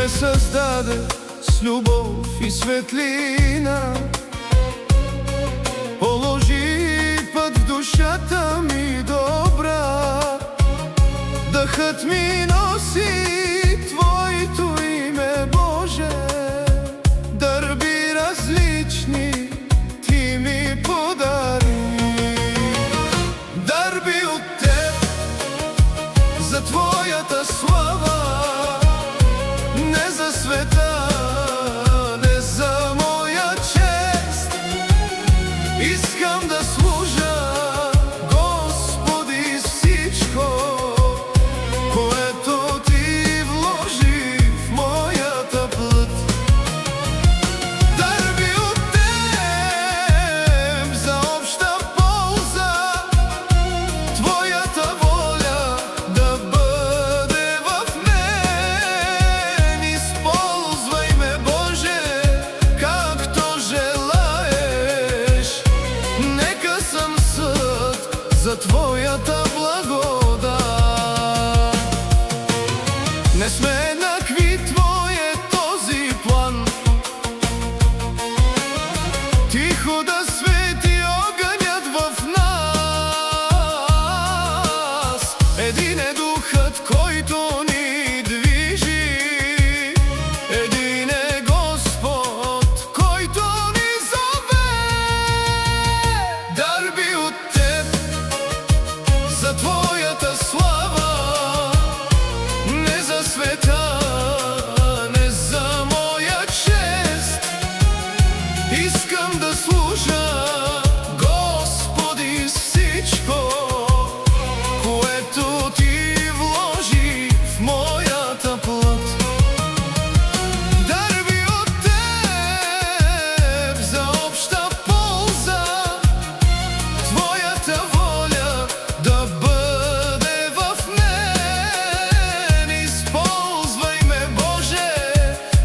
me създаде с любов и светлина. Положи път в душата ми добра, дъхът ми носи Твоето име, Боже. Дърби различни Ти ми подари, дарби от Теб за Твоята слава, не за света, не за моя чест. Искам да служа, Господи, с всичко, което Ти вложи в моята плът. Дарби от Теб за обща полза, Твоята воля да бъде в мен. Използвай ме, Боже, както желаеш. Нека съм съд за Твоята благодат. Не сме еднакви, Твой е този план. Тихо да свети огънят в нас. Един е Духът, който ни движи. Един е Господ, който ни зове. Дарби от Теб за Твоята слава, не за света, не за моя чест. Искам да служа, Господи, с всичко, което Ти вложи в моята плът. Дарби от Теб за обща полза, Твоята воля да бъде в мен. Използвай ме, Боже,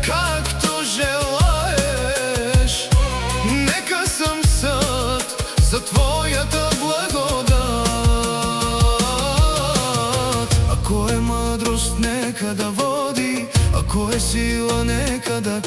както желаеш. Нека съм съд за Твоята благодат. Ако е мъдрост, нека да води, ако е сила, нека да